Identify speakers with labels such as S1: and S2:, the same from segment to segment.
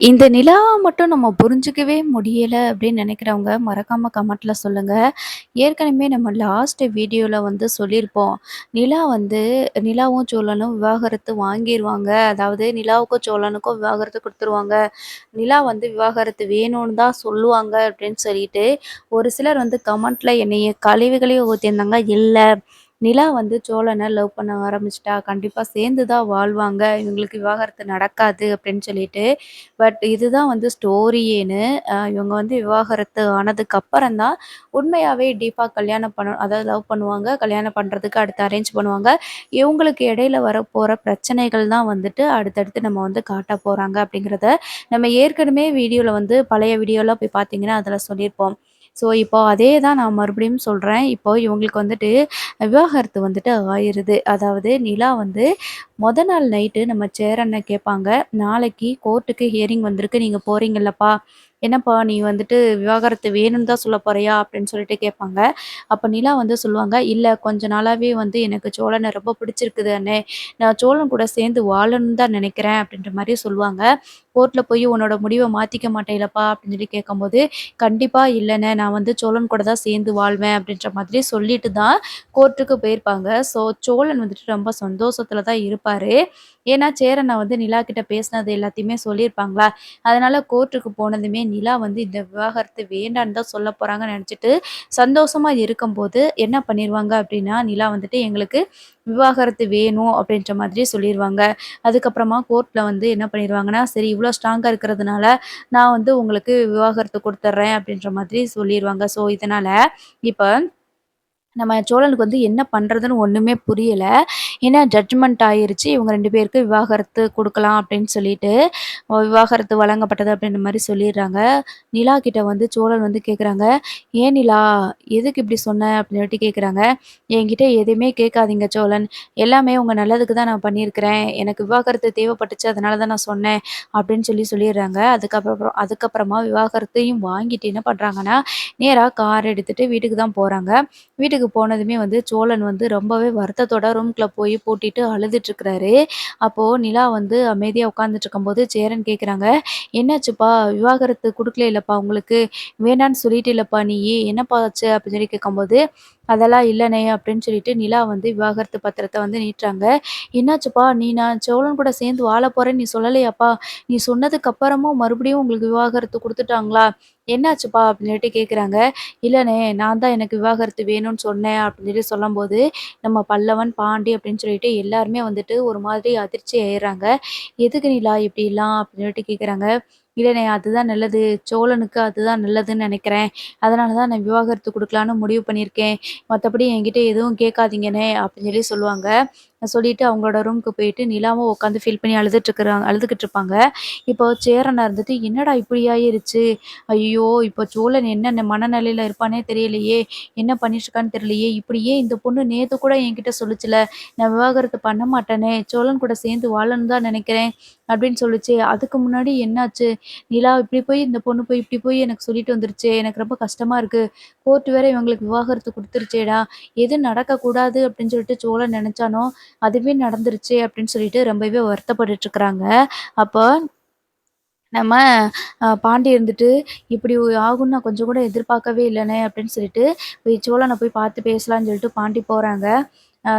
S1: இந்த நிலாவ மட்டும் நம்ம புரிஞ்சுக்கவே முடியல அப்படின்னு நினைக்கிறவங்க மறக்காம கமெண்ட்ல சொல்லுங்க. ஏற்கனவே நம்ம லாஸ்ட் வீடியோல வந்து சொல்லியிருப்போம். நிலா வந்து நிலாவும் சோழனும் விவாகரத்து வாங்கிருவாங்க. அதாவது நிலாவுக்கும் சோழனுக்கும் விவாகரத்து குடுத்துருவாங்க. நிலா வந்து விவாகரத்து வேணும்னு தான் சொல்லுவாங்க அப்படின்னு சொல்லிட்டு, ஒரு சிலர் வந்து கமெண்ட்ல என்னைய கழிவுகளையும் ஊத்தியிருந்தாங்க. இல்ல நிலா வந்து சோழன லவ் பண்ண ஆரம்பிச்சுட்டா, கண்டிப்பா சேர்ந்து தான் வாழ்வாங்க. இவங்களுக்கு விவாகரத்து நடக்காது அப்படின்னு சொல்லிட்டு. பட் இதுதான் வந்து ஸ்டோரியேன்னு. இவங்க வந்து விவாகரத்து ஆனதுக்கப்புறம் தான் உண்மையாவே டீப்பா கல்யாணம் அதாவது லவ் பண்ணுவாங்க. கல்யாணம் பண்றதுக்கு அடுத்து அரேஞ்ச் பண்ணுவாங்க. இவங்களுக்கு இடையில வரப்போற பிரச்சனைகள் தான் வந்துட்டு அடுத்தடுத்து நம்ம வந்து காட்ட போறாங்க அப்படிங்கிறத நம்ம ஏற்கனவே வீடியோல வந்து பழைய வீடியோலாம் போய் பார்த்தீங்கன்னா, அதில சொல்லியிருப்போம். ஸோ, இப்போ அதே தான் நான் மறுபடியும் சொல்றேன். இப்போ இவங்களுக்கு வந்துட்டு விவாகரத்து வந்துட்டு ஆயிருது. அதாவது நிலா வந்து மொத நாள் நைட்டு நம்ம சேரன்ன கேட்பாங்க. "நாளைக்கு கோர்ட்டுக்கு ஹியரிங் வந்திருக்கு. நீங்க போறீங்கல்லப்பா? என்னப்பா நீ வந்துட்டு விவாகரத்து வேணும்னு தான் சொல்ல போறியா?" அப்படின்னு சொல்லிட்டு கேட்பாங்க. அப்ப நிலா வந்து சொல்லுவாங்க, "இல்ல கொஞ்ச நாளாவே வந்து எனக்கு சோழன ரொம்ப பிடிச்சிருக்குது அண்ணே. நான் சோழன் கூட சேர்ந்து வாழணும்னு தான் நினைக்கிறேன்." அப்படின்ற மாரி சொல்லுவாங்க. கோர்ட்ல போய் "உன்னோட முடிவ மாத்திக்க மாட்டேலப்பா?" அப்படின்னு சொல்லி கேட்கும்போது, "கண்டிப்பா இல்லண்ணே. நான் வந்து சோழன் கூட தான் சேர்ந்து வாழ்வேன்." அப்படின்ற மாதிரி சொல்லிட்டு தான் கோர்ட்டுக்கு போயிருப்பாங்க. ஸோ சோழன் வந்துட்டு ரொம்ப சந்தோஷத்துல தான் இருப்பாரு. ஏன்னா சேரன் வந்து நிலா கிட்ட பேசினது எல்லாத்தையுமே சொல்லியிருப்பாங்களா, அதனால கோர்ட்டுக்கு போனதுமே நிலா வந்து இந்த விவாகரத்து வேண்டான்னு தான் சொல்ல போறாங்கன்னு நெனச்சுட்டு, சந்தோஷமா இருக்கும்போது என்ன பண்ணிருவாங்க அப்டின்னா, நிலா வந்துட்டு எங்களுக்கு விவாகரத்து வேணும் அப்டின்ற மாதிரி சொல்லிருவாங்க. அதுக்கப்புறமா கோர்ட்ல வந்து என்ன பண்ணிருவாங்கன்னா, சரி இவ்ளோ ஸ்ட்ராங்கா இருக்கிறதுனால, நான் வந்து உங்களுக்கு விவாகரத்து குடுத்துர்றேன் அப்டின்ற மாதிரி சொல்லிருவாங்க. ஸோ இதனால இப்ப நம்ம சோழனுக்கு வந்து என்ன பண்றதுன்னு ஒண்ணுமே புரியல. ஏன்னா ஜட்ஜ்மெண்ட் ஆயிருச்சு. இவங்க 2 பேருக்கு விவாகரத்து குடுக்கலாம் அப்படின்னு சொல்லிட்டு, விவாகரத்து வழங்கப்பட்டது அப்படின்ற மாரி சொல்லிடுறாங்க. நிலா கிட்ட வந்து சோழன் வந்து கேட்குறாங்க, "ஏன் நிலா? எதுக்கு இப்படி சொன்ன?" அப்படின்னு சொல்லிட்டு கேட்குறாங்க. "என்கிட்ட எதையுமே கேட்காதீங்க சோழன். எல்லாமே உங்க நல்லதுக்கு தான் நான் பண்ணியிருக்கிறேன். எனக்கு விவாகரத்து தேவைப்பட்டுச்சு. அதனால தான் நான் சொன்னேன்." அப்படின்னு சொல்லிடுறாங்க. அதுக்கப்புறமா விவாகரத்தையும் வாங்கிட்டு என்ன பண்றாங்கன்னா, நேரா கார் எடுத்துட்டு வீட்டுக்கு தான் போறாங்க. வீட்டுக்கு போனதுமே வந்து சோழன் வந்து ரொம்பவே வருத்தத்தோட ரூம்குள்ள போய் பூட்டிட்டு அழுதுட்டுருக்கிறாரு. அப்போ நிலா வந்து அமைதியா உட்காந்துட்டுருக்கும்போது சேரன் கேட்குறாங்க, "என்னாச்சுப்பா? விவாகரத்து குடுக்கலைலப்பா உங்களுக்கு? வேணான்னு சொல்லிட்டேலப்பா நீயி? என்னப்பா ஆச்சு?" அப்படின்னு சொல்லி கேட்கும்போது, "அதெல்லாம் இல்லண்ணே" அப்படின்னு சொல்லிட்டு நிலா வந்து விவாகரத்து பத்திரத்த வந்து நீட்டுறாங்க. "என்னாச்சுப்பா? நான் சோழன் கூட சேர்ந்து வாழப் போறேன்னு நீ சொல்லலையாப்பா? நீ சொன்னதுக்கு அப்புறமும் மறுபடியும் உங்களுக்கு விவாகரத்து குடுத்துட்டாங்களா? என்னாச்சுப்பா?" அப்படின்னு சொல்லிட்டு கேட்குறாங்க. "இல்லண்ணே, நான் தான் எனக்கு விவாகரத்து வேணும்னு சொன்னேன்." அப்படின்னு சொல்லி சொல்லும்போது, நம்ம பல்லவன், பாண்டி அப்படின்னு சொல்லிட்டு எல்லாருமே வந்துட்டு ஒரு மாதிரி அதிர்ச்சி ஆயிர்றாங்க. "எதுக்கு நிலா இப்படிலாம்?" அப்படின்னு சொல்லிட்டு கேட்குறாங்க. "இல்லண்ணே, அதுதான் நல்லது. சோழனுக்கு அதுதான் நல்லதுன்னு நெனைக்கிறேன். அதனால தான் நான் விவாகரத்து குடுக்கலான்னு முடிவு பண்ணியிருக்கேன். மத்தபடி என்கிட்ட எதுவும் கேட்காதீங்கண்ணே." அப்படின்னு சொல்லி சொல்லுவாங்க. சொல்லிட்டு அவங்களோட ரூமுக்கு போயிட்டு நிலாவும் உட்காந்து ஃபீல் பண்ணி அழுதுகிட்டு இருப்பாங்க. இப்போ சேரனா இருந்துட்டு, "என்னடா இப்படி ஆயிருச்சு? ஐயோ! இப்போ சோழன் என்ன மனநிலையில இருப்பான்னே தெரியலையே! என்ன பண்ணிட்டுருக்கான்னு தெரியலையே! இப்படி ஏன் இந்த பொண்ணு நேத்து கூட என்கிட்ட சொல்லுச்சுல, நான் விவாகரத்து பண்ண மாட்டேனே! சோழன் கூட சேர்ந்து வாழணும்னு தான் நினைக்கிறேன்." அப்படின்னு சொல்லுச்சே! அதுக்கு முன்னாடி என்னாச்சு? நிலா இப்படி போய் இந்த பொண்ணு போய் இப்படி போய் எனக்கு சொல்லிட்டு வந்துருச்சே! எனக்கு ரொம்ப கஷ்டமா இருக்கு. கோர்ட் வேற இவங்களுக்கு விவாகரத்து குடுத்துருச்சேடா! எது நடக்கக்கூடாது அப்படின்னு சொல்லிட்டு சோழன் நெனச்சானோ, அதுவே நடந்துருச்சே! அப்படின்னு சொல்லிட்டு ரொம்பவே வருத்தப்பட்டுட்டு இருக்கிறாங்க. அப்போ நம்ம பாண்டி இருந்துட்டு, "இப்படி ஆகும்னு நான் கொஞ்சம் கூட எதிர்பார்க்கவே இல்லண்ணே" அப்படின்னு சொல்லிட்டு, போய் சோழன போய் பார்த்து பேசலான்னு சொல்லிட்டு பாண்டி போறாங்க.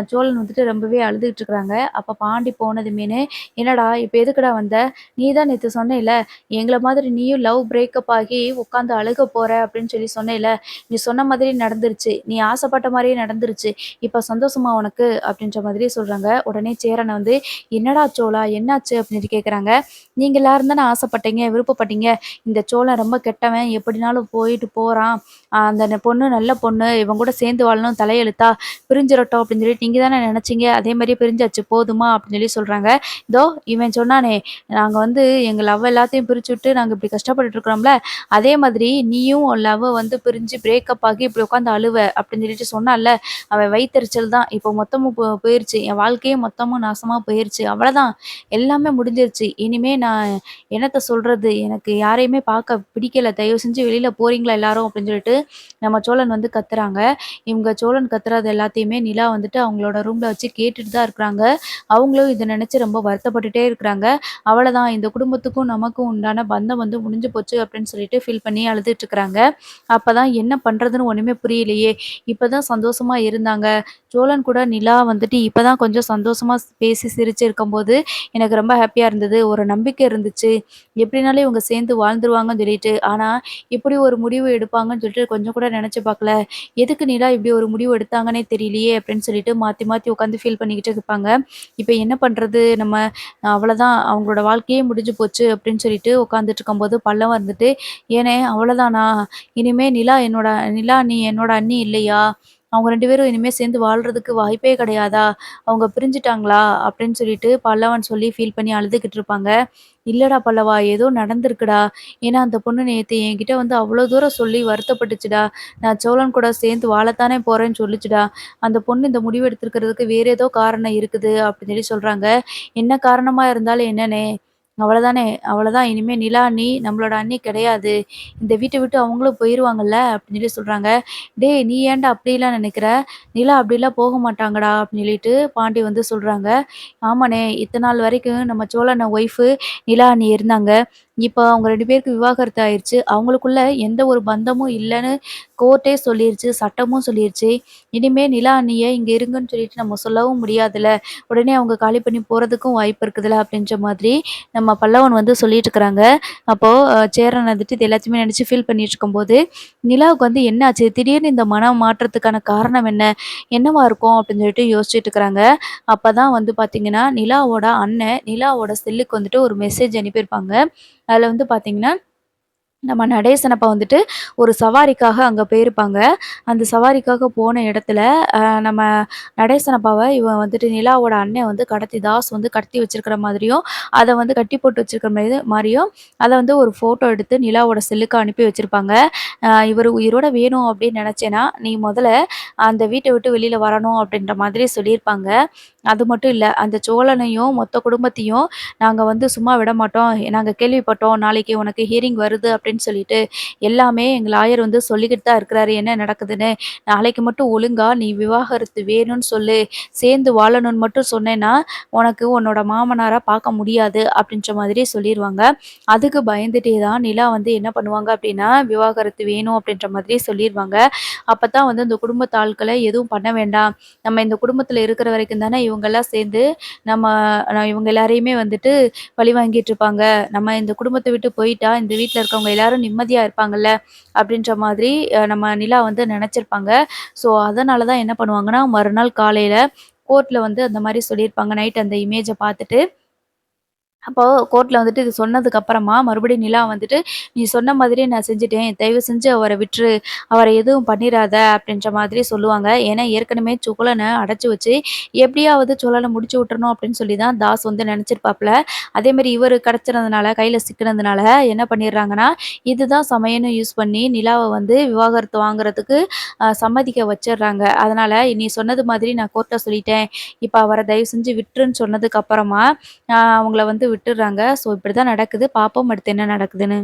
S1: சோழன் வந்துட்டு ரொம்பவே அழுதுகிட்டு இருக்கிறாங்க. அப்ப பாண்டி போனதுமேனு, "என்னடா இப்ப எதுக்குடா வந்த? நீ தான் நேத்து சொன்னேல்ல, எங்கள மாதிரி நீயும் லவ் பிரேக்கப் ஆகி உட்காந்து அழுக போற அப்படின்னு சொல்லி சொன்னேல்ல, நீ சொன்ன மாதிரி நடந்துருச்சு. நீ ஆசைப்பட்ட மாரியே நடந்துருச்சு. இப்ப சந்தோஷமா உனக்கு?" அப்படின்ற மாதிரி சொல்றாங்க. உடனே சேரன் வந்து, "என்னடா சோழா என்னாச்சு?" அப்படின்னு கேட்குறாங்க. "நீங்க எல்லாரும் தானே ஆசைப்பட்டீங்க, விருப்பப்பட்டீங்க. இந்த சோழன் ரொம்ப கெட்டவன். எப்படினாலும் போயிட்டு போறான். அந்த பொண்ணு நல்ல பொண்ணு. இவன் கூட சேர்ந்து வாழணும் தலையெழுத்தா? பிரிஞ்சிரட்டும் அப்படின்னு சொல்லி நீங்க தானே நினைச்சீங்க. அதே மாரியே பிரிஞ்சாச்சு போதுமா?" அப்படின்னு சொல்லி சொல்றாங்க. "இதோ இவன் சொன்னானே, நாங்க வந்து எங்க லவ் எல்லாத்தையும் பிரிச்சு விட்டு நாங்க இப்படி கஷ்டப்பட்டுட்டு இருக்கிறோம்ல, அதே மாதிரி நீயும் உன் லவ்வ வந்து பிரிஞ்சு பிரேக்கப் ஆகி இப்படி உட்காந்து அழுவ அப்படின்னு சொல்லிட்டு சொன்னான்ல, அவன் வயித்தெரிச்சல் தான். இப்போ மொத்தமும் போயிருச்சு. என் வாழ்க்கையே மொத்தமும் நாசமா போயிருச்சு. அவ்வளதான். எல்லாமே முடிஞ்சிருச்சு. இனிமே நான் என்னத்த சொல்றது? எனக்கு யாரையுமே பார்க்க பிடிக்கல. தயவு செஞ்சு வெளியில போறீங்களா எல்லாரும்?" அப்படின்னு சொல்லிட்டு நம்ம சோழன் வந்து கத்துறாங்க. இவங்க சோழன் கத்துறது எல்லாத்தையுமே நிலா வந்துட்டு அவங்களோட ரூம்ல வச்சு கேட்டுட்டு தான் இருக்கிறாங்க. அவங்களும் இத நினைச்சு ரொம்ப வருத்தப்பட்டுட்டே இருக்கிறாங்க. அவ்வளதான் இந்த குடும்பத்துக்கும் நமக்கும் உண்டான பந்தம் வந்து முடிஞ்சு போச்சு அப்படின்னு சொல்லிட்டு ஃபீல் பண்ணி அழுதுட்டு இருக்கிறாங்க. அப்பதான் என்ன பண்றதுன்னு ஒண்ணுமே புரியலையே! இப்பதான் சந்தோஷமா இருந்தாங்க. சோழன் கூட நிலா வந்துட்டு இப்பதான் கொஞ்சம் சந்தோஷமா பேசி சிரிச்சு இருக்கும்போது, எனக்கு ரொம்ப ஹேப்பியா இருந்தது. ஒரு நம்பிக்கை இருந்துச்சு. எப்படினாலும் இவங்க சேர்ந்து வாழ்ந்துருவாங்கன்னு சொல்லிட்டு. ஆனா, இப்படி ஒரு முடிவு எடுப்பாங்கன்னு சொல்லிட்டு கொஞ்சம் கூட நெனச்சு பார்க்கல. எதுக்கு நிலா இப்படி ஒரு முடிவு எடுத்தாங்கன்னே தெரியலையே! அப்படின்னு சொல்லிட்டு மாத்தி மாத்தி உட்காந்து ஃபீல் பண்ணிக்கிட்டு இருப்பாங்க. இப்ப என்ன பண்றது? நம்ம அவ்வளதான் அவங்களோட வாழ்க்கையே முடிஞ்சு போச்சு அப்படின்னு சொல்லிட்டு உட்காந்துட்டு இருக்கும்போது பல்லவன் வந்துட்டு, "ஏனே அவ்வளதானா? இனிமே நிலா நீ என்னோட அண்ணி இல்லையா? அவங்க 2 பேரும் இனிமே சேர்ந்து வாழ்றதுக்கு வாய்ப்பே கிடையாதா? அவங்க பிரிஞ்சுட்டாங்களா?" அப்படின்னு சொல்லிட்டு பல்லவன் சொல்லி ஃபீல் பண்ணி அழுதுகிட்டு இருப்பாங்க. "இல்லடா பல்லவா, ஏதோ நடந்திருக்குடா. ஏன்னா அந்த பொண்ணு நேத்து என்கிட்ட வந்து அவ்வளோ தூரம் சொல்லி வருத்தப்பட்டுச்சுடா. நான் சோழன் கூட சேர்ந்து வாழத்தானே போறேன்னு சொல்லுச்சுடா. அந்த பொண்ணு இந்த முடிவு எடுத்திருக்கிறதுக்கு வேற ஏதோ காரணம் இருக்குது." அப்படின்னு சொல்லி சொல்றாங்க. "என்ன காரணமா இருந்தாலும் என்னண்ணே? அவ்வளதானே, அவ்வளதான். இனிமே நிலா அண்ணி நம்மளோட அண்ணி கிடையாது. இந்த வீட்ட விட்டு அவங்களும் போயிருவாங்கல்ல." அப்படின்னு சொல்லி சொல்றாங்க. "டேய் நீ ஏன்டா அப்படிலாம் நினைக்கிற? நிலா அப்படிலாம் போக மாட்டாங்கடா." அப்படின்னு சொல்லிட்டு பாண்டி வந்து சொல்றாங்க. "ஆமாண்ணே, இத்தன நாள் வரைக்கும் நம்ம சோழன் ஒய்ஃபு நிலா அண்ணி இருந்தாங்க. இப்ப அவங்க 2 பேருக்கு விவாகரத்து ஆயிருச்சு. அவங்களுக்குள்ள எந்த ஒரு பந்தமும் இல்லன்னு கோர்ட்டே சொல்லிருச்சு, சட்டமும் சொல்லிருச்சு. இனிமே நிலா அண்ணிய இங்க இருங்கன்னு சொல்லிட்டு நம்ம சொல்லவும் முடியாதுல்ல. உடனே அவங்க காலி பண்ணி போறதுக்கும் வாய்ப்பு இருக்குதுல்ல." அப்படின்ற மாதிரி நம்ம பல்லவன் வந்து சொல்லிட்டு இருக்கிறாங்க. அப்போ சேரன் வந்துட்டு இது எல்லாத்தையுமே நினைச்சு ஃபீல் பண்ணிட்டு இருக்கும்போது, நிலாவுக்கு வந்து என்னாச்சு? திடீர்னு இந்த மனம் மாற்றத்துக்கான காரணம் என்ன? என்னவா இருக்கும்? அப்படின்னு சொல்லிட்டு யோசிச்சுட்டு இருக்கிறாங்க. அப்பதான் வந்து பார்த்தீங்கன்னா, நிலாவோட அண்ணன் நிலாவோட செல்லுக்கு வந்துட்டு ஒரு மெசேஜ் அனுப்பியிருப்பாங்க. அதுல வந்து பார்த்தீங்கன்னா, நம்ம நடேசன் அப்பா வந்துட்டு ஒரு சவாரிக்காக அங்க போயிருப்பாங்க. அந்த சவாரிக்காக போன இடத்துல, நம்ம நடேசன் அப்பாவ இவன் வந்துட்டு நிலாவோட அண்ணன் வந்து தாஸ் வந்து கடத்தி வச்சிருக்கிற மாதிரியும், அத வந்து கட்டி போட்டு வச்சிருக்கிற மாரியும், அத வந்து ஒரு ஃபோட்டோ எடுத்து நிலாவோட செல்லுக்கு அனுப்பி வச்சிருப்பாங்க. "இவரு உயிரோட வேணும் அப்படின்னு நெனச்சேன்னா, நீ மொதல்ல அந்த வீட்ட விட்டு வெளியில வரணும்." அப்படின்ற மாதிரி சொல்லியிருப்பாங்க. அது மட்டும் இல்ல, அந்த சோழனையும் மொத்த குடும்பத்தையும் நாங்க வந்து சும்மா விடமாட்டோம். நாங்க கேள்விப்பட்டோம். நாளைக்கு உனக்கு ஹியரிங் வருது அப்படின்னு சொல்லிட்டு, எல்லாமே எங்க லாயர் வந்து சொல்லிக்கிட்டு தான் இருக்கிறாரு என்ன நடக்குதுன்னு. நாளைக்கு மட்டும் ஒழுங்கா நீ விவாகரத்து வேணும்னு சொல்லு. சேர்ந்து வாழணும்னு மட்டும் சொன்னேன்னா, உனக்கு உன்னோட மாமனார பார்க்க முடியாது அப்படின்ற மாதிரி சொல்லிருவாங்க. அதுக்கு பயந்துட்டே தான் நிலா வந்து என்ன பண்ணுவாங்க அப்படின்னா, விவாகரத்து வேணும் அப்படின்ற மாதிரி சொல்லிருவாங்க. அப்பதான் வந்து அந்த குடும்பத்து ஆட்கள எதுவும் பண்ண வேண்டாம். நம்ம இந்த குடும்பத்தில இருக்கிற வரைக்கும் தானே இவங்கலாம் சேர்ந்து நம்ம இவங்க எல்லாரையுமே வந்துட்டு பழி வாங்கிட்டு இருப்பாங்க. நம்ம இந்த குடும்பத்த விட்டு போயிட்டா, இந்த வீட்ல இருக்கவங்க எல்லாரும் நிம்மதியா இருப்பாங்கல்ல, அப்படின்ற மாதிரி நம்ம நிலா வந்து நெனச்சிருப்பாங்க. ஸோ, அதனால தான் என்ன பண்ணுவாங்கன்னா, மறுநாள் காலையில கோர்ட்ல வந்து அந்த மாரி சொல்லியிருப்பாங்க. நைட் அந்த இமேஜ பார்த்துட்டு அப்போ கோர்ட்ல வந்துட்டு இது சொன்னதுக்கு அப்புறமா மறுபடியும் நிலா வந்துட்டு, "நீ சொன்ன மாதிரியே நான் செஞ்சுட்டேன். தயவு செஞ்சு அவர விட்டுரு. அவர எதுவும் பண்ணிறாத." அப்படின்ற மாதிரி சொல்லுவாங்க. ஏன்னா ஏற்கனவே சோழன அடைச்சு வச்சு, எப்படியாவது சோழன முடிச்சு விட்டுறணும் அப்படின்னு சொல்லி தான் தாஸ் வந்து நெனச்சிருப்பாப்ல. அதேமாரி இவரு கிடைச்சிறதுனால, கையில சிக்கினதுனால என்ன பண்ணிடுறாங்கன்னா, இதுதான் சமயம்னு யூஸ் பண்ணி நிலாவ வந்து விவாகரத்து வாங்குறதுக்கு சம்மதிக்க வச்சுடுறாங்க. அதனால, "நீ சொன்னது மாதிரி நான் கோர்ட்ல சொல்லிட்டேன். இப்ப அவர தயவு செஞ்சு விட்டுருன்னு" சொன்னதுக்கு அப்புறமா, அவங்கள வந்து விட்டுர்றாங்க. ஸோ இப்படிதான் நடக்குது. பார்ப்போம் அடுத்து என்ன நடக்குதுன்னு.